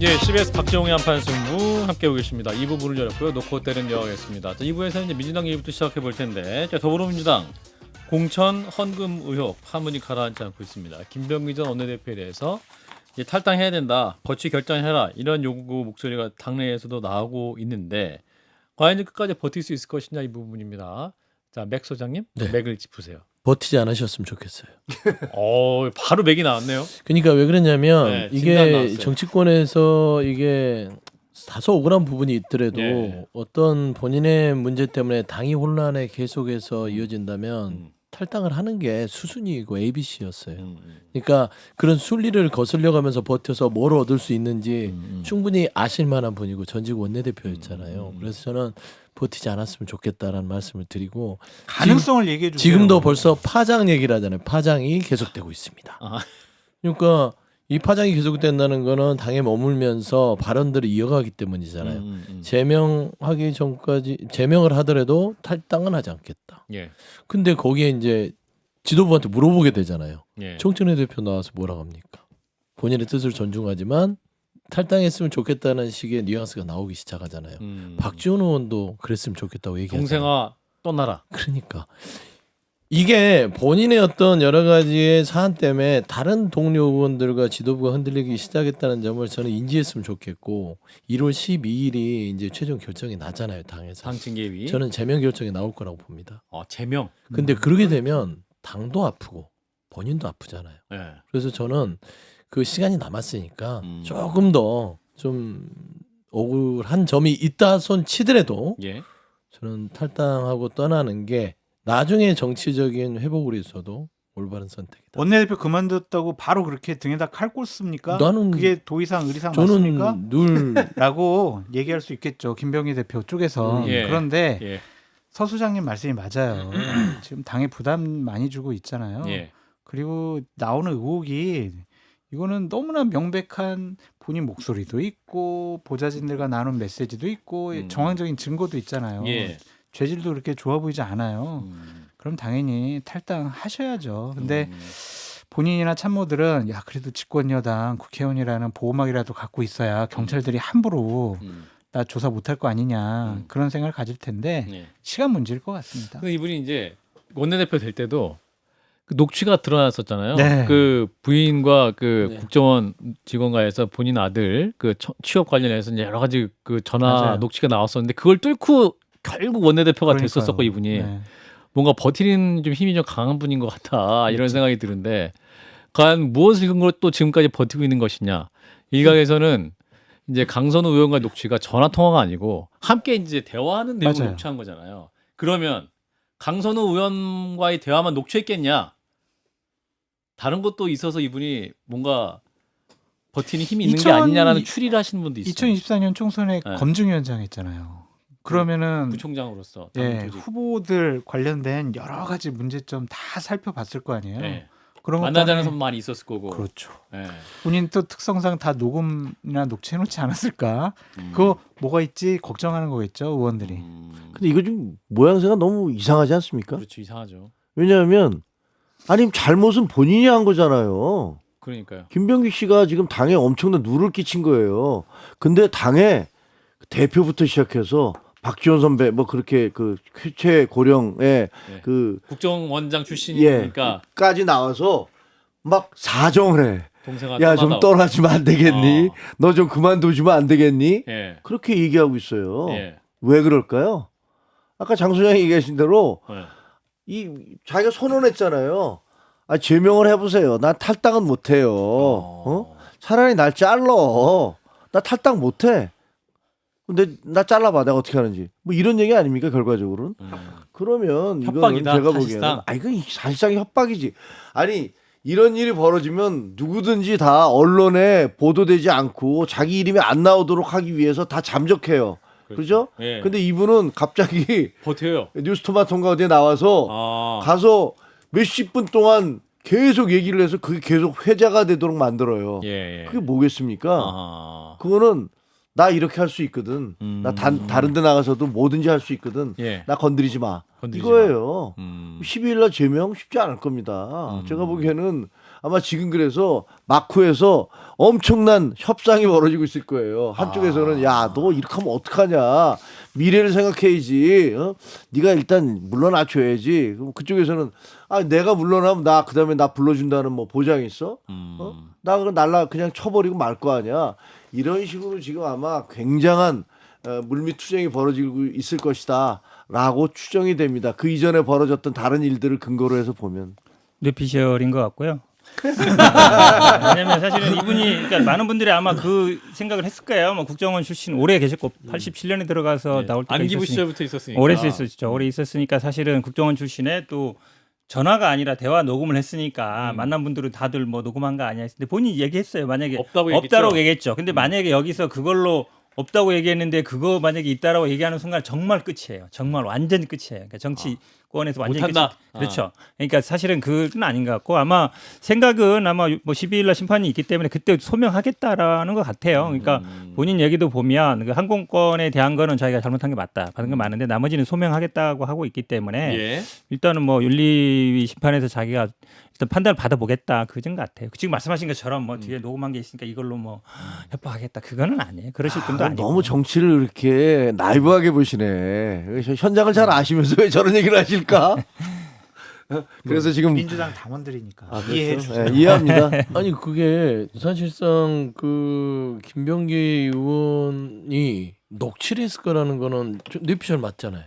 예, CBS 박정우의 한판 승부 함께하고 계십니다. 2부 문을 열었고요. 놓고 때는 이어가겠습니다. 2부에서는 이제 민주당 얘기부터 시작해 볼 텐데, 자, 더불어민주당 공천 헌금 의혹 파문이 가라앉지 않고 있습니다. 김병기 전 원내대표에 대해서 이제 탈당해야 된다, 거취 결정해라 이런 요구 목소리가 당내에서도 나오고 있는데 과연 끝까지 버틸 수 있을 것이냐 이 부분입니다. 자, 맥 소장님, 네. 맥을 짚으세요. 버티지 않으셨으면 좋겠어요. 바로 맥이 나왔네요. 그러니까 왜 그러냐면 네, 진단 이게 나왔어요. 정치권에서 이게 다소 억울한 부분이 있더라도 예. 어떤 본인의 문제 때문에 당이 혼란에 계속해서 이어진다면 탈당을 하는 게 수순이고 ABC였어요. 그러니까 그런 순리를 거슬려가면서 버텨서 뭘 얻을 수 있는지 충분히 아실 만한 분이고 전직 원내대표였잖아요. 그래서 저는 버티지 않았으면 좋겠다라는 말씀을 드리고 가능성을 얘기해 주세요. 지금도 벌써 파장 얘기를 하잖아요. 파장이 계속되고 있습니다. 아. 그러니까 이 파장이 계속된다는 거는 당에 머물면서 발언들을 이어가기 때문이잖아요. 제명하기 전까지 제명을 하더라도 탈당은 하지 않겠다. 예. 근데 거기에 이제 지도부한테 물어보게 되잖아요. 예. 총천회 대표 나와서 뭐라고 합니까? 본인의 뜻을 존중하지만 탈당했으면 좋겠다는 식의 뉘앙스가 나오기 시작하잖아요. 박지원 의원도 그랬으면 좋겠다고 얘기하잖아요. 동생아 떠나라. 그러니까 이게 본인의 어떤 여러 가지의 사안 때문에 다른 동료 의원들과 지도부가 흔들리기 시작했다는 점을 저는 인지했으면 좋겠고 1월 12일이 이제 최종 결정이 나잖아요. 당에서. 당 징계위. 저는 제명 결정이 나올 거라고 봅니다. 제명. 근데 그러게 되면 당도 아프고 본인도 아프잖아요. 예. 그래서 저는 그 시간이 남았으니까 조금 더 좀 억울한 점이 있다 손 치더라도 예. 저는 탈당하고 떠나는 게 나중에 정치적인 회복을 위해서도 올바른 선택이다. 원내대표 그만뒀다고 바로 그렇게 등에다 칼 꽂습니까? 나는 그게 도의상 의리상 맞습니까? 저는 늘 라고 얘기할 수 있겠죠. 김병기 대표 쪽에서. 예. 그런데 예. 서 수장님 말씀이 맞아요. 지금 당에 부담 많이 주고 있잖아요. 예. 그리고 나오는 의혹이 이거는 너무나 명백한 본인 목소리도 있고 보좌진들과 나눈 메시지도 있고 정황적인 증거도 있잖아요. 예. 죄질도 그렇게 좋아 보이지 않아요. 그럼 당연히 탈당하셔야죠. 근데 본인이나 참모들은 야 그래도 집권 여당 국회의원이라는 보호막이라도 갖고 있어야 경찰들이 함부로 나 조사 못할 거 아니냐 그런 생각을 가질 텐데 예. 시간 문제일 것 같습니다. 근데 이분이 이제 원내대표 될 때도 그 녹취가 드러났었잖아요. 네. 그 부인과 그 네. 국정원 직원과에서 본인 아들 그 취업 관련해서 이제 여러 가지 그 전화 맞아요. 녹취가 나왔었는데 그걸 뚫고 결국 원내대표가 그러니까요. 됐었었고 이분이 네. 뭔가 버티는 좀 힘이 좀 강한 분인 것 같다 이런 생각이 드는데 과연 무엇을 근거로 또 지금까지 버티고 있는 것이냐. 일각에서는 이제 강선우 의원과의 녹취가 전화 통화가 아니고 함께 이제 대화하는 내용을 맞아요. 녹취한 거잖아요. 그러면 강선우 의원과의 대화만 녹취했겠냐? 다른 것도 있어서 이분이 뭔가 버티는 힘이 있는 게 아니냐라는 추리를 하시는 분도 있어요. 2024년 총선에 네. 검증위원장 했잖아요. 그러면은 부총장으로서 당 예, 조직. 후보들 관련된 여러 가지 문제점 다 살펴봤을 거 아니에요. 예. 그런 것 만나자는 때문에- 선 많이 있었을 거고. 그렇죠. 예. 본인 또 특성상 다 녹음이나 녹취해놓지 않았을까? 그거 뭐가 있지 걱정하는 거겠죠 의원들이. 근데 이거 좀 모양새가 너무 이상하지 않습니까? 그렇죠, 이상하죠. 왜냐하면 아니 잘못은 본인이 한 거잖아요. 그러니까요. 김병기 씨가 지금 당에 엄청난 누를 끼친 거예요. 근데 당에 대표부터 시작해서 박지원 선배 뭐 그렇게 그 최고령의 예. 그 국정원장 출신이니까 까지 나와서 막 사정을 해. 동생아 야 좀 떠나주면 안 되겠니? 너 좀 그만두시면 안 되겠니? 예. 그렇게 얘기하고 있어요. 예. 왜 그럴까요? 아까 장 소장이 얘기하신 대로 예. 이 자기가 선언했잖아요. 제명을 해보세요. 난 탈당은 못해요. 차라리 날 잘러. 나 탈당 못해. 근데 나 잘라봐. 내가 어떻게 하는지. 뭐 이런 얘기 아닙니까 결과적으로는? 그러면 협박이다, 이거는 제가 사실상. 보기에는 이건 사실상 협박이지. 아니 이런 일이 벌어지면 누구든지 다 언론에 보도되지 않고 자기 이름이 안 나오도록 하기 위해서 다 잠적해요. 그렇죠? 예. 근데 이분은 갑자기 버텨요. 뉴스토마토인가 어디에 나와서 가서 몇십 분 동안 계속 얘기를 해서 그게 계속 회자가 되도록 만들어요. 예. 예. 그게 뭐겠습니까? 아하. 그거는 나 이렇게 할 수 있거든. 나 다른 데 나가서도 뭐든지 할 수 있거든. 예. 나 건드리지 마. 건드리지 이거예요. 마. 12일 날 제명 쉽지 않을 겁니다. 제가 보기에는 아마 지금 그래서 마쿠에서 엄청난 협상이 벌어지고 있을 거예요. 한쪽에서는 야, 너 이렇게 하면 어떡하냐. 미래를 생각해야지. 네가 일단 물러나줘야지. 그럼 그쪽에서는 내가 물러나면 나 그다음에 나 불러준다는 뭐 보장이 있어? 나 그럼 그냥 쳐버리고 말 거 아니야. 이런 식으로 지금 아마 굉장한 물밑 투쟁이 벌어지고 있을 것이다라고 추정이 됩니다. 그 이전에 벌어졌던 다른 일들을 근거로 해서 보면. 뇌피셜인 것 같고요. 왜냐면 사실은 이분이 그러니까 많은 분들이 아마 그 생각을 했을 거예요. 뭐 국정원 출신 오래 계셨고 87년에 들어가서 나올 때가 안기부 있었으니까. 시절부터 있었으니까. 오래 있었죠. 오래 있었으니까 사실은 국정원 출신에 또 전화가 아니라 대화 녹음을 했으니까 만난 분들은 다들 뭐 녹음한 거 아니야 했는데 본인이 얘기했어요. 만약에 없다고 얘기했죠. 근데 만약에 여기서 그걸로 없다고 얘기했는데 그거 만약에 있다라고 얘기하는 순간 정말 끝이에요. 정말 완전 끝이에요. 그러니까 정치권에서 완전 못한다. 끝이. 그렇죠. 그러니까 사실은 그건 아닌 것 같고 아마 생각은 아마 뭐 12일 날 심판이 있기 때문에 그때 소명하겠다라는 것 같아요. 그러니까 본인 얘기도 보면 그 항공권에 대한 거는 자기가 잘못한 게 맞다. 받은 건 맞는데 나머지는 소명하겠다고 하고 있기 때문에 예. 일단은 뭐 윤리위 심판에서 자기가 일단 판단을 받아보겠다 그전 같아요. 지금 말씀하신 것처럼 뭐 뒤에 녹음한 게 있으니까 이걸로 뭐 협박하겠다 그거는 아니에요. 그러실 분도 아니고. 너무 정치를 이렇게 나이브하게 보시네. 현장을 잘 아시면서 왜 저런 얘기를 하실까? 그래서 지금 민주당 당원들이니까 그렇죠? 이해해 주세요. 네, 이해합니다. 아니 그게 사실상 그 김병기 의원이 녹취를 했을 거라는 거는 뇌피셜 맞잖아요.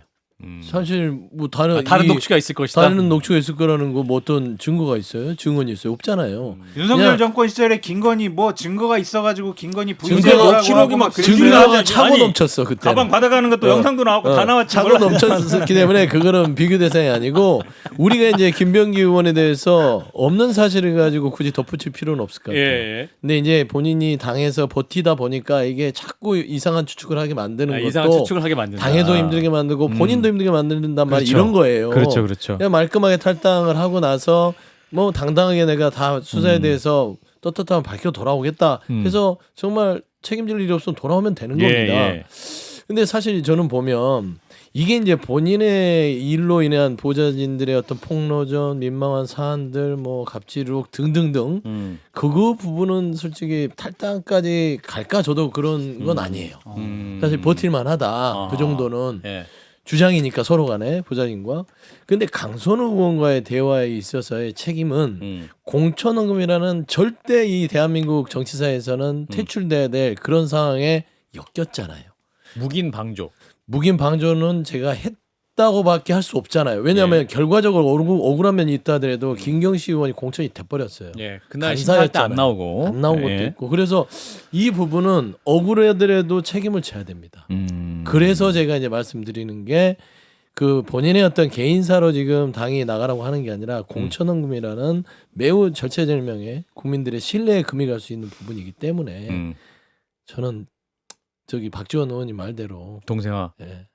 사실 뭐 다른 녹취가 있을 것이다. 다른 녹취가 있을 거라는 거 뭐 어떤 증거가 있어요? 증언이 있어요? 없잖아요. 윤석열 그냥- 정권 시절에 김건희 뭐 증거가 있어가지고 김건희 증거가 부인제라고 기록이 막 증거가 차고 아니, 넘쳤어 그때. 가방 받아가는 것도 영상도 나오고 다 나왔지. 차고 몰라. 넘쳤기 때문에 그거는 비교 대상이 아니고 우리가 이제 김병기 의원에 대해서 없는 사실을 가지고 굳이 덧붙일 필요는 없을 것 같아요. 예. 근데 이제 본인이 당에서 버티다 보니까 이게 자꾸 이상한 추측을 하게 만드는 것도 이상한 추측을 하게 만든다. 당에도 힘들게 만들고 본인도 힘들게 만든단 말이 그렇죠. 이런 거예요. 그렇죠. 그냥 말끔하게 탈당을 하고 나서 뭐 당당하게 내가 다 수사에 대해서 떳떳하면 밝혀 돌아오겠다 해서 정말 책임질 일이 없으면 돌아오면 되는 겁니다. 예. 근데 사실 저는 보면 이게 이제 본인의 일로 인한 보좌진들의 어떤 폭로전, 민망한 사안들, 뭐 갑질의혹 등등등 그거 부분은 솔직히 탈당까지 갈까 저도 그런 건 아니에요. 사실 버틸만하다 그 정도는 예. 주장이니까 서로 간에 보좌진과. 근데 강선우 의원과의 대화에 있어서의 책임은 공천헌금이라는 절대 이 대한민국 정치사에서는 퇴출돼야 될 그런 상황에 엮였잖아요. 묵인 방조. 묵인 방조는 제가 했다고밖에 할 수 없잖아요. 왜냐하면 결과적으로 억울한 면이 있다 하더라도 김경식 의원이 공천이 돼버렸어요. 예. 그날 심사할 때 안 간사였잖아요. 나오고. 안 나온 것도 있고. 그래서 이 부분은 억울하더라도 책임을 져야 됩니다. 그래서 제가 이제 말씀드리는 게 그 본인의 어떤 개인사로 지금 당이 나가라고 하는 게 아니라 공천헌금이라는 매우 절체절명의 국민들의 신뢰에 금이 갈 수 있는 부분이기 때문에 저는 저기 박지원 의원님 말대로 동생아 예,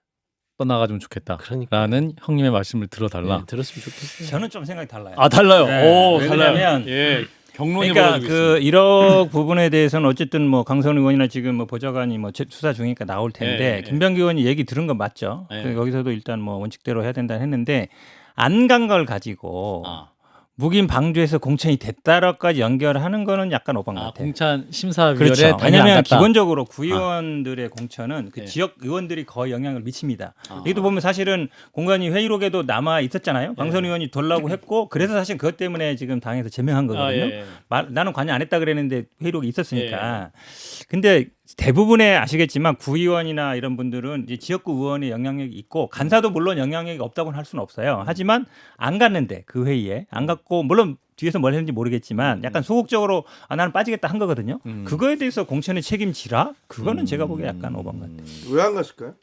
떠나가주면 좋겠다. 그러니까 라는 형님의 말씀을 들어달라. 예, 들었으면 좋겠어요. 저는 좀 생각이 달라요. 아 달라요. 네. 오 왜냐면 달라요. 예. 경론이 그러니까 벌어지고 그 1억 부분에 대해서는 어쨌든 뭐 강선우 의원이나 지금 뭐 보좌관이 뭐 수사 중이니까 나올 텐데 예. 김병기 의원이 얘기 들은 건 맞죠. 예. 그 여기서도 일단 뭐 원칙대로 해야 된다 했는데 안 간 걸 가지고 묵인 방조에서 공천이 됐다라고까지 연결하는 거는 약간 오반 것 같아요. 공천 심사위원회 그렇죠. 당연히 안 왜냐하면 갔다. 기본적으로 구의원들의 공천은 그 예. 지역 의원들이 거의 영향을 미칩니다. 여기도 보면 사실은 공관위 회의록에도 남아 있었잖아요. 강선 의원이 돌라고 했고 그래서 사실 그것 때문에 지금 당에서 제명한 거거든요. 예. 나는 관여 안 했다 그랬는데 회의록이 있었으니까. 근데 대부분의 아시겠지만 구의원이나 이런 분들은 이제 지역구 의원의 영향력이 있고 간사도 물론 영향력이 없다고는 할 수는 없어요. 하지만 안 갔는데 그 회의에 안 갔고 물론 뒤에서 뭘 했는지 모르겠지만 약간 소극적으로 나는 빠지겠다 한 거거든요. 그거에 대해서 공천의 책임지라? 그거는 제가 보기에 약간 오반 것 같아요. 왜 안 갔을까요?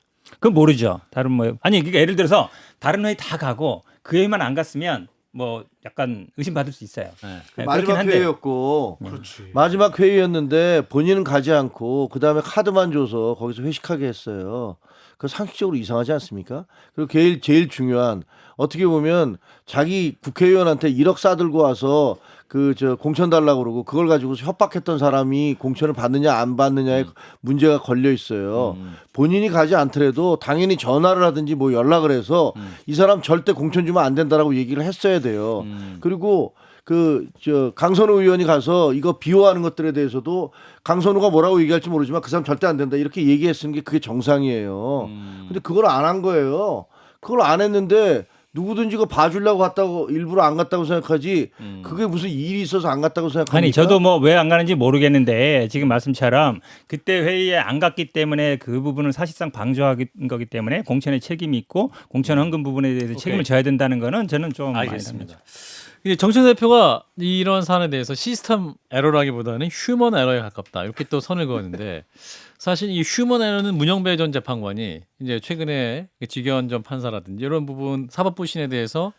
그건 모르죠. 다른 뭐 아니 그러니까 예를 들어서 다른 회의 다 가고 그 회의만 안 갔으면 뭐 약간 의심받을 수 있어요. 네, 그렇긴 마지막 한데. 회의였고 그렇지. 마지막 회의였는데 본인은 가지 않고 그 다음에 카드만 줘서 거기서 회식하게 했어요. 그 상식적으로 이상하지 않습니까? 그리고 제일 중요한 어떻게 보면 자기 국회의원한테 1억 싸들고 와서 그 공천 달라고 그러고 그걸 가지고 협박했던 사람이 공천을 받느냐 안 받느냐에 문제가 걸려 있어요. 본인이 가지 않더라도 당연히 전화를 하든지 뭐 연락을 해서 이 사람 절대 공천 주면 안 된다라고 얘기를 했어야 돼요. 그리고 그 저 강선우 의원이 가서 이거 비호하는 것들에 대해서도 강선우가 뭐라고 얘기할지 모르지만 그 사람 절대 안 된다 이렇게 얘기했으는 게 그게 정상이에요. 근데 그걸 안 한 거예요. 그걸 안 했는데 누구든지 그거 봐주려고 갔다고 일부러 안 갔다고 생각하지 그게 무슨 일이 있어서 안 갔다고 생각합니까? 아니 저도 뭐 왜 안 가는지 모르겠는데 지금 말씀처럼 그때 회의에 안 갔기 때문에 그 부분을 사실상 방조한 거기 때문에 공천에 책임이 있고 공천 헌금 부분에 대해서 책임을 져야 된다는 거는 저는 좀 알겠습니다. 이제 정천 대표가 이런 사안에 대해서 시스템 에러라기보다는 휴먼 에러에 가깝다 이렇게 또 선을 그었는데 사실 이 휴먼 에러는 문영배 전 재판관이 이제 최근에 직원 전 판사라든지 이런 부분 사법부 신에 대해서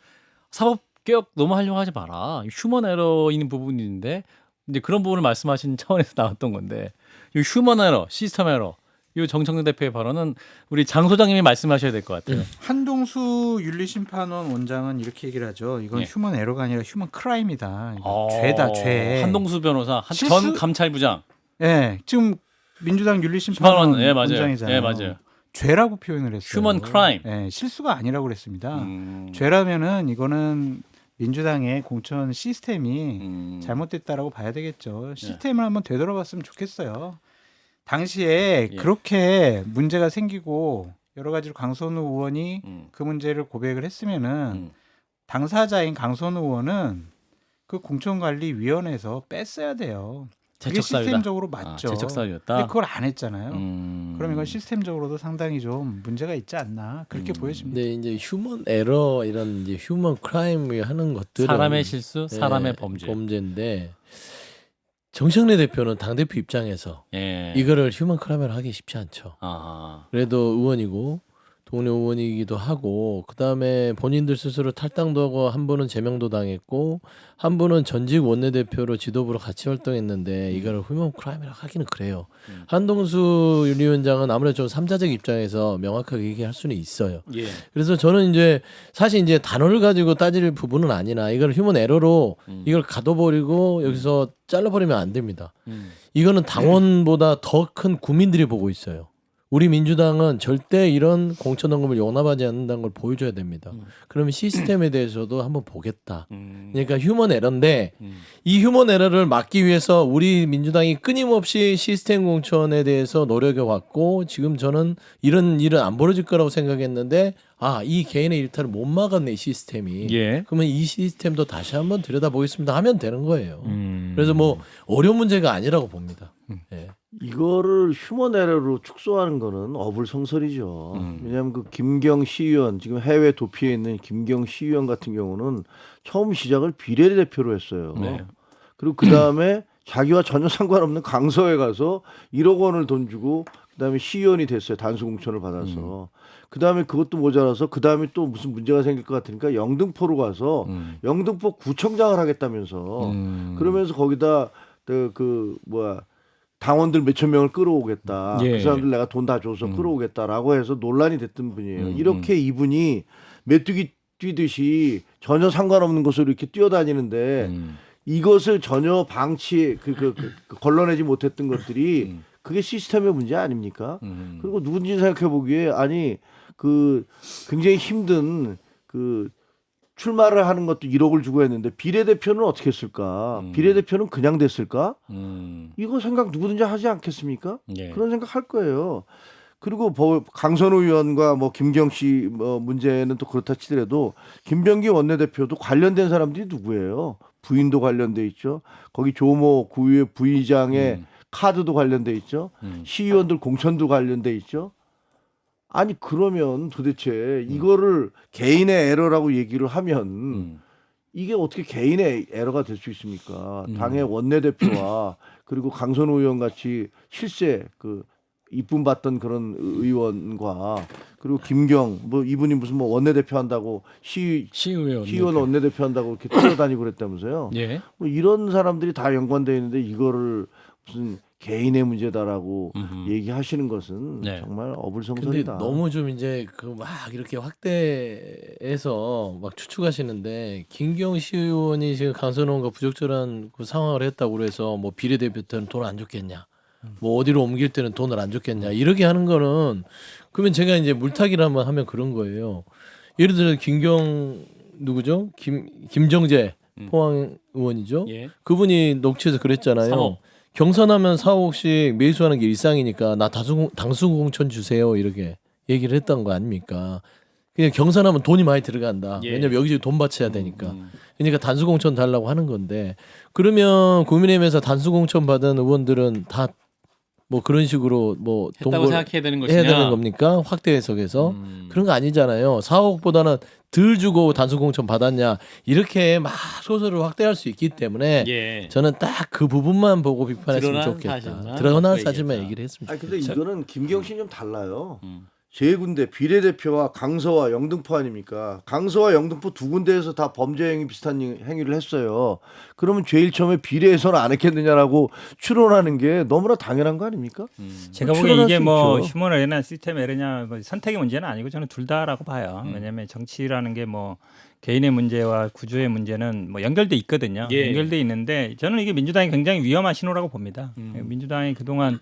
사법 개혁 너무 하려고 하지 마라 휴먼 에러인 부분인데 이제 그런 부분을 말씀하신 차원에서 나왔던 건데 이 휴먼 에러, 시스템 에러 이 정청래 대표의 발언은 우리 장 소장님이 말씀하셔야 될 것 같아요. 한동수 윤리심판원 원장은 이렇게 얘기를 하죠. 이건 네. 휴먼 에러가 아니라 휴먼 크라임이다. 이거 죄다 죄. 한동수 변호사, 실수- 전 감찰부장. 예, 지금 민주당 윤리심판원 심판원, 예, 맞아요. 원장이잖아요. 예, 맞아요. 죄라고 표현을 했어요. 휴먼 크라임. 예, 실수가 아니라고 그랬습니다. 죄라면은 이거는 민주당의 공천 시스템이 잘못됐다라고 봐야 되겠죠. 시스템을 한번 되돌아봤으면 좋겠어요. 당시에 예. 그렇게 문제가 생기고 여러 가지로 강선우 의원이 그 문제를 고백을 했으면은 당사자인 강선우 의원은 그 공천관리위원회에서 뺐어야 돼요. 그게 재척사유다. 시스템적으로 맞죠. 재척사유였다. 근데 그걸 안 했잖아요. 음. 그럼 이건 시스템적으로도 상당히 좀 문제가 있지 않나 그렇게 보여집니다. 근데 이제 휴먼 에러 이런 이제 휴먼 크라임을 하는 것들은 사람의 실수, 사람의 예, 범죄. 범죄인데 정청래 대표는 당 대표 입장에서 예. 이거를 휴먼 크라임을 하기 쉽지 않죠. 아. 그래도 의원이고 동료 의원이기도 하고 그다음에 본인들 스스로 탈당도 하고 한 분은 제명도 당했고 한 분은 전직 원내대표로 지도부로 같이 활동했는데 이거를 휴먼 크라임이라 하기는 그래요. 한동수 윤리위원장은 아무래도 좀 삼자적 입장에서 명확하게 얘기할 수는 있어요. 예. 그래서 저는 이제 사실 이제 단어를 가지고 따질 부분은 아니나 이걸 휴먼 에러로 이걸 가둬버리고 여기서 잘라버리면 안 됩니다. 이거는 당원보다 더 큰 국민들이 보고 있어요. 우리 민주당은 절대 이런 공천 헌금을 용납하지 않는다는 걸 보여줘야 됩니다. 그러면 시스템에 대해서도 한번 보겠다. 그러니까 휴먼 에러인데 이 휴먼 에러를 막기 위해서 우리 민주당이 끊임없이 시스템 공천에 대해서 노력해 왔고 지금 저는 이런 일은 안 벌어질 거라고 생각했는데 이 개인의 일탈을 못 막았네 이 시스템이. 예. 그러면 이 시스템도 다시 한번 들여다보겠습니다 하면 되는 거예요. 그래서 뭐 어려운 문제가 아니라고 봅니다. 예. 이거를 휴먼 에러로 축소하는 거는 어불성설이죠. 왜냐하면 그 김경 시의원 지금 해외 도피해 있는 김경 시의원 같은 경우는 처음 시작을 비례대표로 했어요. 네. 그리고 그 다음에 자기와 전혀 상관없는 강서에 가서 1억 원을 돈 주고 그다음에 시의원이 됐어요. 단수 공천을 받아서. 그다음에 그것도 모자라서 그다음에 또 무슨 문제가 생길 것 같으니까 영등포로 가서 영등포 구청장을 하겠다면서 그러면서 거기다 그 뭐야 당원들 몇천 명을 끌어오겠다. 예. 그 사람들 내가 돈 다 줘서 끌어오겠다라고 해서 논란이 됐던 분이에요. 이렇게 이분이 메뚜기 뛰듯이 전혀 상관없는 곳으로 이렇게 뛰어다니는데 이것을 전혀 방치 걸러내지 못했던 것들이 그게 시스템의 문제 아닙니까? 그리고 누군지 생각해 보기에 아니 그 굉장히 힘든 그 출마를 하는 것도 1억을 주고 했는데 비례대표는 어떻게 했을까? 비례대표는 그냥 됐을까? 이거 생각 누구든지 하지 않겠습니까? 예. 그런 생각 할 거예요. 그리고 강선우 의원과 뭐 김경 씨 뭐 문제는 또 그렇다 치더라도 김병기 원내대표도 관련된 사람들이 누구예요? 부인도 관련돼 있죠. 거기 조모 구의 부의장의 카드도 관련돼 있죠. 시의원들 공천도 관련돼 있죠. 아니 그러면 도대체 이거를 개인의 에러라고 얘기를 하면 이게 어떻게 개인의 에러가 될 수 있습니까? 당의 원내대표와 그리고 강선우 의원 같이 실세 그 이쁨 받던 그런 의원과 그리고 김경 뭐 이분이 무슨 뭐 원내대표 한다고 시의원 원내대표 한다고 이렇게 뛰어다니고 그랬다면서요? 예. 뭐 이런 사람들이 다 연관돼 있는데 이거를 무슨 개인의 문제다라고 얘기하시는 것은 네. 정말 근데 어불성설이다. 너무 좀 이제 그 막 이렇게 확대해서 막 추측하시는데 김경 시의원이 지금 강선원과 부적절한 그 상황을 했다고 그래서 뭐 비례대표 때는 돈 안 줬겠냐, 뭐 어디로 옮길 때는 돈을 안 줬겠냐 이렇게 하는 거는 그러면 제가 이제 물타기를 한번 하면 그런 거예요. 예를 들어 김경 누구죠? 김정재 포항 의원이죠. 예. 그분이 녹취에서 그랬잖아요. 3억. 경선하면 4억씩 매수하는 게 일상이니까 나 당수 공천 주세요 이렇게 얘기를 했던 거 아닙니까? 그냥 경선하면 돈이 많이 들어간다. 예. 왜냐면 여기저기 돈 바쳐야 되니까. 그러니까 단수 공천 달라고 하는 건데 그러면 국민의힘에서 단수 공천 받은 의원들은 다 뭐 그런 식으로 뭐 했다고 동걸 생각해야 되는 것이냐? 해야 되는 겁니까? 확대 해석해서 그런 거 아니잖아요. 4억보다는 덜 주고 단수 공천 받았냐 이렇게 막 소설을 확대할 수 있기 때문에 예. 저는 딱 그 부분만 보고 비판했으면 드러난 좋겠다. 사실만 드러난 갖고 사실만 얘기했다. 얘기를 했으면 아니 좋겠다. 근데 이거는 김기영 씨는 좀 달라요. 음. 세 군데 비례대표와 강서와 영등포 아닙니까? 강서와 영등포 두 군데에서 다 범죄 행위 비슷한 행위를 했어요. 그러면 제일 처음에 비례에서는 안 했겠느냐라고 추론하는 게 너무나 당연한 거 아닙니까? 제가 보기엔 출연할 이게 수 뭐 있죠. 휴먼 에러냐 시스템 에러냐 뭐 선택의 문제는 아니고 저는 둘 다라고 봐요. 왜냐하면 정치라는 게 뭐 개인의 문제와 구조의 문제는 뭐 연결돼 있거든요. 예. 연결돼 있는데 저는 이게 민주당이 굉장히 위험한 신호라고 봅니다. 민주당이 그동안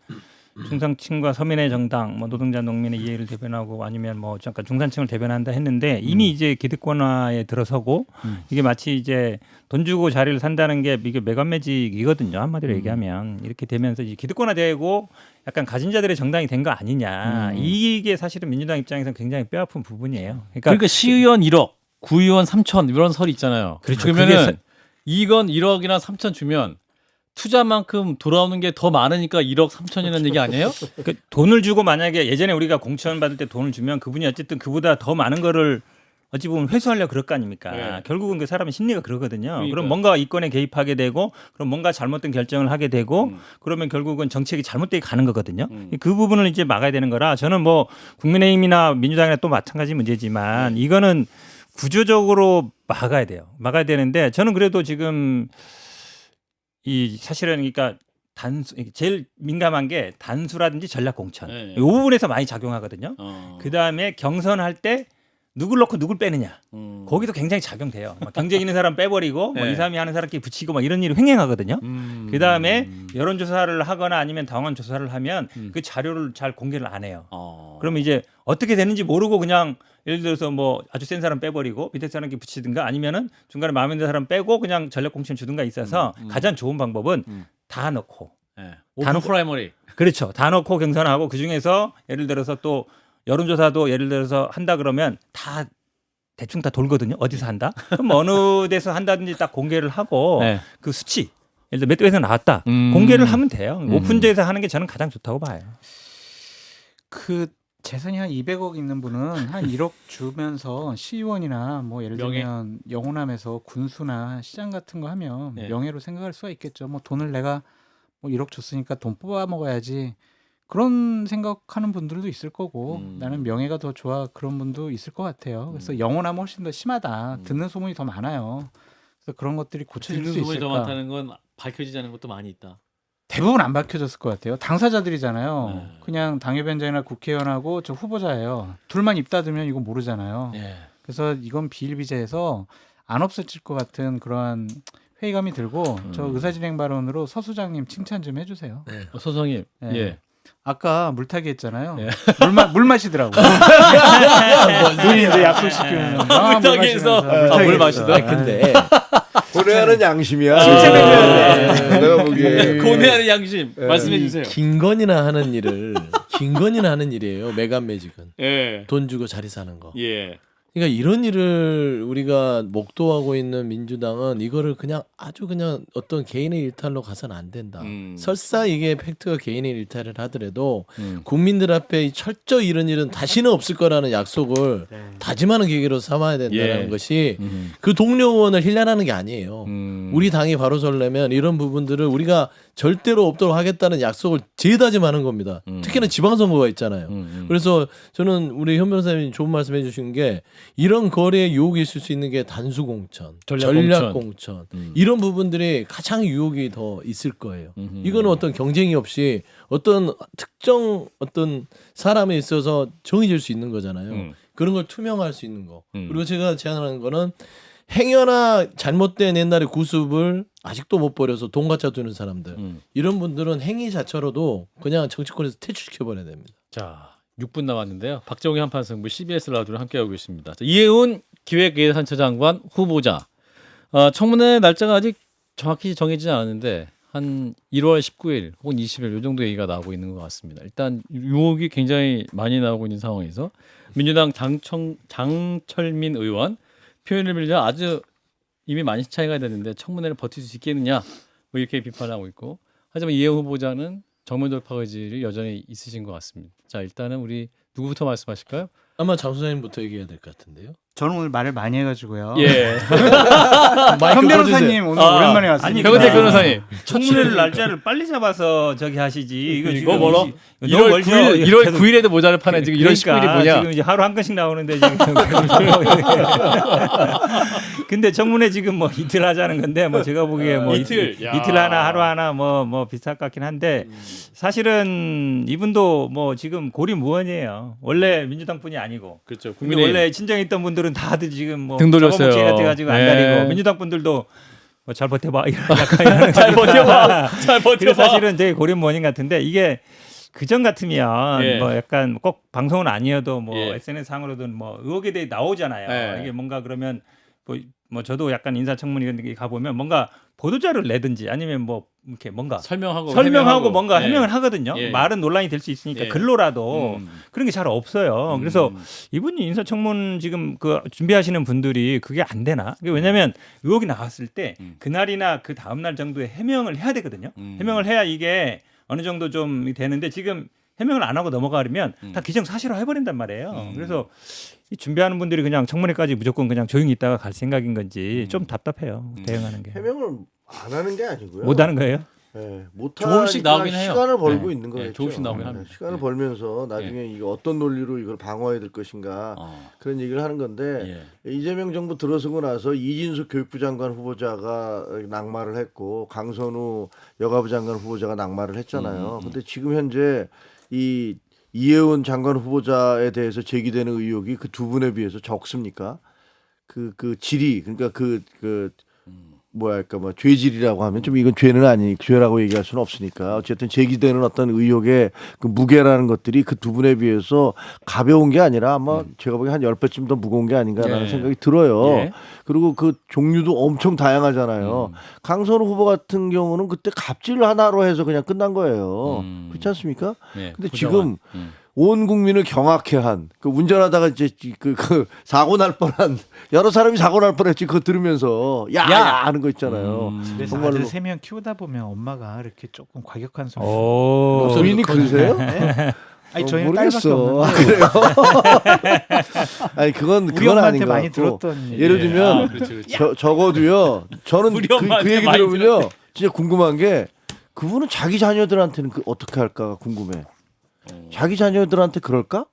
중상층과 서민의 정당, 뭐 노동자 농민의 이해를 대변하고 아니면 뭐 잠깐 중산층을 대변한다 했는데 이미 이제 기득권화에 들어서고 이게 마치 이제 돈 주고 자리를 산다는 게 이게 매관매직이거든요. 한마디로 얘기하면 이렇게 되면서 이제 기득권화되고 약간 가진 자들의 정당이 된 거 아니냐. 이게 사실은 민주당 입장에서는 굉장히 뼈아픈 부분이에요. 그러니까 시의원 1억, 구의원 3천 이런 설이 있잖아요. 그렇죠. 그러면은 이건 1억이나 3천 주면 투자만큼 돌아오는 게 더 많으니까 1억 3천이라는 얘기 아니에요? 그 돈을 주고 만약에 예전에 우리가 공천 받을 때 돈을 주면 그분이 어쨌든 그보다 더 많은 거를 어찌 보면 회수하려고 그럴 거 아닙니까? 네. 결국은 그 사람의 심리가 그러거든요. 그러니까요. 그럼 뭔가 이권에 개입하게 되고 그럼 뭔가 잘못된 결정을 하게 되고 그러면 결국은 정책이 잘못되게 가는 거거든요. 그 부분을 이제 막아야 되는 거라 저는 뭐 국민의힘이나 민주당이나 또 마찬가지 문제지만 이거는 구조적으로 막아야 돼요. 막아야 되는데 저는 그래도 지금 이 사실은 그러니까 제일 민감한 게 단수라든지 전략 공천. 네. 이 부분에서 많이 작용하거든요. 그 다음에 경선할 때 누굴 넣고 누굴 빼느냐. 거기도 굉장히 작용돼요. 막 경쟁 있는 사람 빼버리고 뭐 네. 2, 3위 하는 사람끼리 붙이고 막 이런 일이 횡행하거든요. 그 다음에 여론조사를 하거나 아니면 당원 조사를 하면 그 자료를 잘 공개를 안 해요. 그러면 이제 어떻게 되는지 모르고 그냥 예를 들어서 뭐 아주 센 사람 빼버리고 밑에 사람끼리 붙이든가 아니면은 중간에 마음에 드는 사람 빼고 그냥 전략 공천 주든가 있어서 가장 좋은 방법은 다 넣고 네. 오픈 프라이머리. 그렇죠. 다 넣고 경선하고 그 중에서 예를 들어서 또 여론조사도 예를 들어서 한다 그러면 다 대충 다 돌거든요. 어디서 한다? 그럼 어느 데서 한다든지 딱 공개를 하고 네. 그 수치 예를 들어 몇 도에서 나왔다 공개를 하면 돼요. 오픈제에서 하는 게 저는 가장 좋다고 봐요. 그 재산이 한 200억 있는 분은 한 1억 주면서 시의원이나 뭐 예를 명예? 들면 영호남에서 군수나 시장 같은 거 하면 네. 명예로 생각할 수가 있겠죠. 뭐 돈을 내가 뭐 1억 줬으니까 돈 뽑아 먹어야지. 그런 생각하는 분들도 있을 거고 나는 명예가 더 좋아 그런 분도 있을 것 같아요. 그래서 영호남 훨씬 더 심하다. 듣는 소문이 더 많아요. 그래서 그런 것들이 고쳐질 듣는 수 소문이 더 있을까? 많다는 건 밝혀지지 않은 것도 많이 있다. 대부분 안 밝혀졌을 것 같아요. 당사자들이잖아요. 네. 그냥 당협위원장이나 국회의원하고 저 후보자예요. 둘만 입 닫으면 이거 모르잖아요. 예. 그래서 이건 비일비재해서 안 없어질 것 같은 그러한 회의감이 들고 저 의사진행 발언으로 서 소장님 칭찬 좀 해주세요. 소성님. 네. 예. 아까 물타기 했잖아요. 예. 물 마시더라고. 우리 이제 약속시키면 물타기에서 물 마시더라. 아, 근데 고뇌하는 양심이야. 칭찬해줘야 돼. 내가 보기에. 고뇌하는 양심 말씀해 주세요. 김건희나 하는 일을 김건희나 하는 일이에요. 매간매직은 예. 돈 주고 자리 사는 거. 예. 그러니까 이런 일을 우리가 목도하고 있는 민주당은 이거를 그냥 아주 그냥 어떤 개인의 일탈로 가서는 안 된다. 설사 이게 팩트가 개인의 일탈을 하더라도 국민들 앞에 철저히 이런 일은 다시는 없을 거라는 약속을 다짐하는 계기로 삼아야 된다는 예. 것이 그 동료 의원을 힐난하는 게 아니에요. 우리 당이 바로 서려면 이런 부분들을 우리가 절대로 없도록 하겠다는 약속을 재다짐하는 겁니다. 특히나 지방선거가 있잖아요. 그래서 저는 우리 현 변호사님이 좋은 말씀해 주신 게 이런 거래에 유혹이 있을 수 있는 게 단수공천, 전략공천 이런 부분들이 가장 유혹이 더 있을 거예요. 이거는 어떤 경쟁이 없이 어떤 특정 어떤 사람에 있어서 정해질 수 있는 거잖아요. 그런 걸 투명할 수 있는 거. 그리고 제가 제안하는 거는 행여나 잘못된 옛날의 구습을 아직도 못 버려서 돈 갖다 두는 사람들 이런 분들은 행위 자체로도 그냥 정치권에서 퇴출시켜버려야 됩니다. 자, 6분 남았는데요. 박정희 한판 승부 CBS 라디오를 함께하고 있습니다. 자, 이해운 기획예산처 장관 후보자. 청문회 날짜가 아직 정확히 정해지지 않았는데 한 1월 19일 혹은 20일 이 정도 얘기가 나오고 있는 것 같습니다. 일단 유혹이 굉장히 많이 나오고 있는 상황에서 민주당 장철민 의원 표현을 빌려 아주 이미 많이 차이가 되는데 청문회를 버틸 수 있겠느냐 뭐 이렇게 비판하고 있고 하지만 이해훈 후보자는 정면 돌파 의지를 여전히 있으신 것 같습니다. 자 일단은 우리 누구부터 말씀하실까요? 아마 장 소장님부터 얘기해야 될 것 같은데요. 저는 오늘 말을 많이 해가지고요. 예. 현 변호사님 오늘 오랜만에 왔습니다. 아니, 백은택 변호사님. 청문회를 날짜를 빨리 잡아서 저기 하시지. 이거 지금 뭐라? 이거 너무 1월 멀죠? 9일, 1월 9일에도 모자를 파네. 지금 1월 그러니까 19일이 뭐냐? 지금 이제 하루 한 건씩 나오는데 지금. 근데 청문회 지금 뭐 이틀 하자는 건데 뭐 제가 보기에 뭐 이틀. 야. 이틀 하나 하루 하나 뭐 비슷할 것 같긴 한데 사실은 이분도 뭐 지금 고리무원이에요. 원래 민주당뿐이 아니고. 그렇죠. 근데 원래 친정에 있던 분들은 다들 지금 뭐 등 돌렸어요. 작업복지가 돼가지고 안 예. 다니고 민주당 분들도 뭐 잘 버텨봐 이런 약간 잘 버텨봐. 잘 버텨봐. 그래서 사실은 되게 고리무원인 같은데 이게 그전 같으면 예. 뭐 약간 꼭 방송은 아니어도 뭐 예. SNS 상으로든 뭐 의혹에 대해 나오잖아요. 예. 이게 뭔가 그러면 뭐 저도 약간 인사청문회 이런 데 가보면 뭔가 보도자료를 내든지 아니면 뭐 이렇게 뭔가 설명하고 설명하고 뭔가 예. 해명을 하거든요. 예. 말은 논란이 될 수 있으니까 예. 글로라도 그런 게 잘 없어요. 그래서 음. 이분이 인사청문 지금 그 준비하시는 분들이 그게 안 되나? 그게 왜냐하면 의혹이 나왔을 때 그날이나 그 다음 날 정도에 해명을 해야 되거든요. 해명을 해야 이게 어느 정도 좀 되는데 지금 해명을 안 하고 넘어가려면 다 기정사실화 해버린단 말이에요. 그래서 이 준비하는 분들이 그냥 청문회까지 무조건 그냥 조용히 있다가 갈 생각인 건지 좀 답답해요. 대응하는 게. 해명을 안 하는 게 아니고요. 못 하는 거예요? 네, 못 조금씩 하니까 나오긴 해요. 시간을 벌고 네. 있는 거예요. 네, 조금씩 나오긴 합니다. 시간을 네. 벌면서 나중에 이거 어떤 논리로 이걸 방어해야 될 것인가 그런 얘기를 하는 건데 이재명 정부 들어서고 나서 이진숙 교육부 장관 후보자가 낙마를 했고 강선우 여가부 장관 후보자가 낙마를 했잖아요. 근데 지금 현재 이 이해운 장관 후보자에 대해서 제기되는 의혹이 그 두 분에 비해서 적습니까? 그 질이 그러니까 뭐랄까 뭐 죄질이라고 하면 좀 이건 죄는 아니 죄라고 얘기할 수는 없으니까 어쨌든 제기되는 어떤 의혹의 그 무게라는 것들이 그 두 분에 비해서 가벼운 게 아니라 아마 제가 보기엔 한 10배쯤 더 무거운 게 아닌가라는 예. 생각이 들어요. 예. 그리고 그 종류도 엄청 다양하잖아요. 강선우 후보 같은 경우는 그때 갑질 하나로 해서 그냥 끝난 거예요. 그렇지 않습니까? 네, 근데 부정한. 지금 온 국민을 경악해 한 그 운전하다가 이제 그 사고 날 뻔한 여러 사람이 사고 날 뻔했지 그거 들으면서 야 하는 거 있잖아요. 그래서 정말로. 아들 3명 키우다 보면 엄마가 이렇게 조금 과격한 소리. 오. 부인이 그러세요? 아니 저희는 딸밖에 모르겠어. 없는데 그래요? 아니 그건 우리 엄마한테 아닌 것 많이 같고. 들었던 얘기. 예를 들면 그렇죠. 적어도요. 저는 우리 그 엄마한테 얘기 많이 들으면요. 진짜 궁금한 게 그분은 자기 자녀들한테는 어떻게 할까가 궁금해. 자기 자녀들한테 그럴까?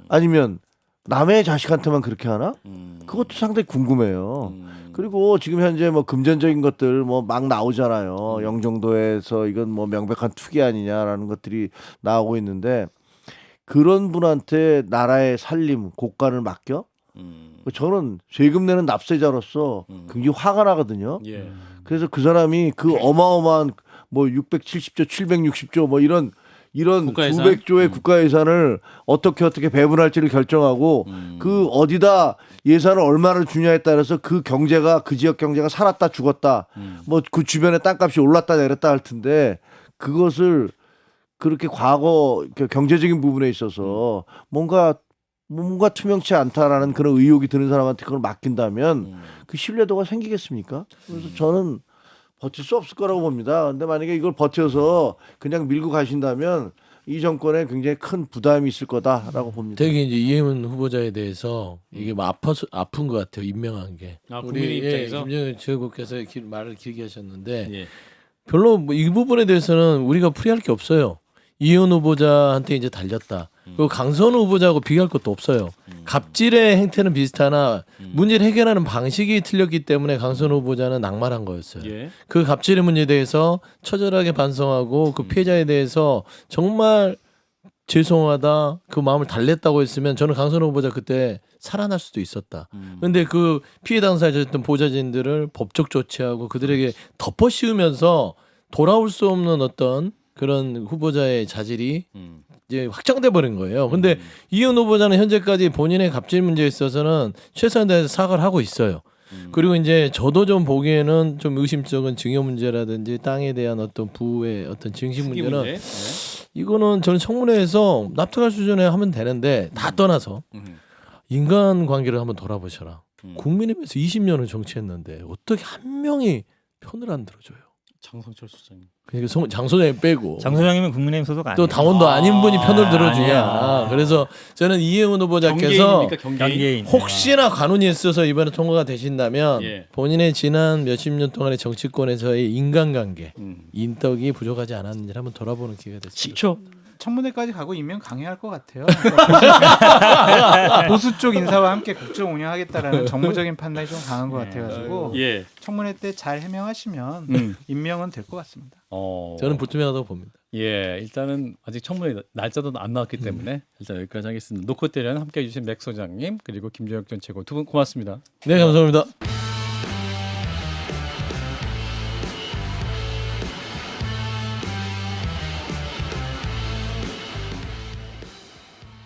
아니면 남의 자식한테만 그렇게 하나? 그것도 상당히 궁금해요. 그리고 지금 현재 뭐 금전적인 것들 뭐 막 나오잖아요. 영종도에서 이건 뭐 명백한 투기 아니냐라는 것들이 나오고 있는데 그런 분한테 나라의 살림 곳간을 맡겨? 저는 세금 내는 납세자로서 굉장히 화가 나거든요. 예. 그래서 그 사람이 그 어마어마한 뭐 670조, 760조 뭐 이런 국가예산? 900조의 국가 예산을 어떻게 배분할지를 결정하고 그 어디다 예산을 얼마를 주냐에 따라서 그 경제가 그 지역 경제가 살았다 죽었다 뭐 그 주변에 땅값이 올랐다 내렸다 할 텐데 그것을 그렇게 과거 경제적인 부분에 있어서 뭔가 투명치 않다라는 그런 의혹이 드는 사람한테 그걸 맡긴다면 그 신뢰도가 생기겠습니까? 그래서 저는 버틸 수 없을 거라고 봅니다. 근데 만약에 이걸 버텨서 그냥 밀고 가신다면 이 정권에 굉장히 큰 부담이 있을 거다라고 봅니다. 되게 이제 이해문 후보자에 대해서 이게 뭐 아픈 것 같아요. 임명한 게. 국민의 입장에서 김정일 최고께서 말을 길게 하셨는데 예. 별로 뭐 이 부분에 대해서는 우리가 풀이할 게 없어요. 이해운 후보자한테 이제 달렸다. 그리고 강선우 후보자하고 비교할 것도 없어요. 갑질의 행태는 비슷하나 문제를 해결하는 방식이 틀렸기 때문에 강선우 후보자는 낙마한 거였어요. 예. 그 갑질의 문제에 대해서 처절하게 반성하고 그 피해자에 대해서 정말 죄송하다 그 마음을 달랬다고 했으면 저는 강선우 후보자 그때 살아날 수도 있었다. 근데 그 피해 당사자였던 보좌진들을 법적 조치하고 그들에게 덮어 씌우면서 돌아올 수 없는 어떤 그런 후보자의 자질이 이제 확정돼 버린 거예요. 근데 이현 후보자는 현재까지 본인의 갑질 문제에 있어서는 최선을 다해서 사과를 하고 있어요. 그리고 이제 저도 좀 보기에는 좀 의심쩍은 증여 문제라든지 땅에 대한 어떤 부의 어떤 증식 투기 문제는 문제. 네. 이거는 저는 청문회에서 납득할 수준에 하면 되는데 다 떠나서 인간 관계를 한번 돌아보셔라. 국민의힘에서 20년을 정치했는데 어떻게 한 명이 편을 안 들어줘요. 장성철 소장님. 그러니까 장 소장님 빼고 장 소장님은 국민의힘 소속 아니에요. 또 당원도 아닌 분이 편을 들어주냐. 아니야. 그래서 저는 이혜원 후보자께서 경계인입니까 경계인? 경계인. 혹시나 관운이 있어서 이번에 통과가 되신다면 예. 본인의 지난 몇십 년 동안의 정치권에서의 인간관계, 음. 인덕이 부족하지 않았는지 한번 돌아보는 기회가 됐습니다. 10초. 청문회까지 가고 임명 강행할 것 같아요. 그러니까 보수 쪽 인사와 함께 국정 운영하겠다라는 정무적인 판단이 좀 강한 것 같아가지고 예. 청문회 때 잘 해명하시면 임명은 될 것 같습니다. 저는 불투명하다고 봅니다. 예, 일단은 아직 청문회 날짜도 안 나왔기 때문에 일단 여기까지 하겠습니다. 노코 때리는 함께해 주신 맥 소장님 그리고 김재혁 전 최고 두 분 고맙습니다. 네, 감사합니다.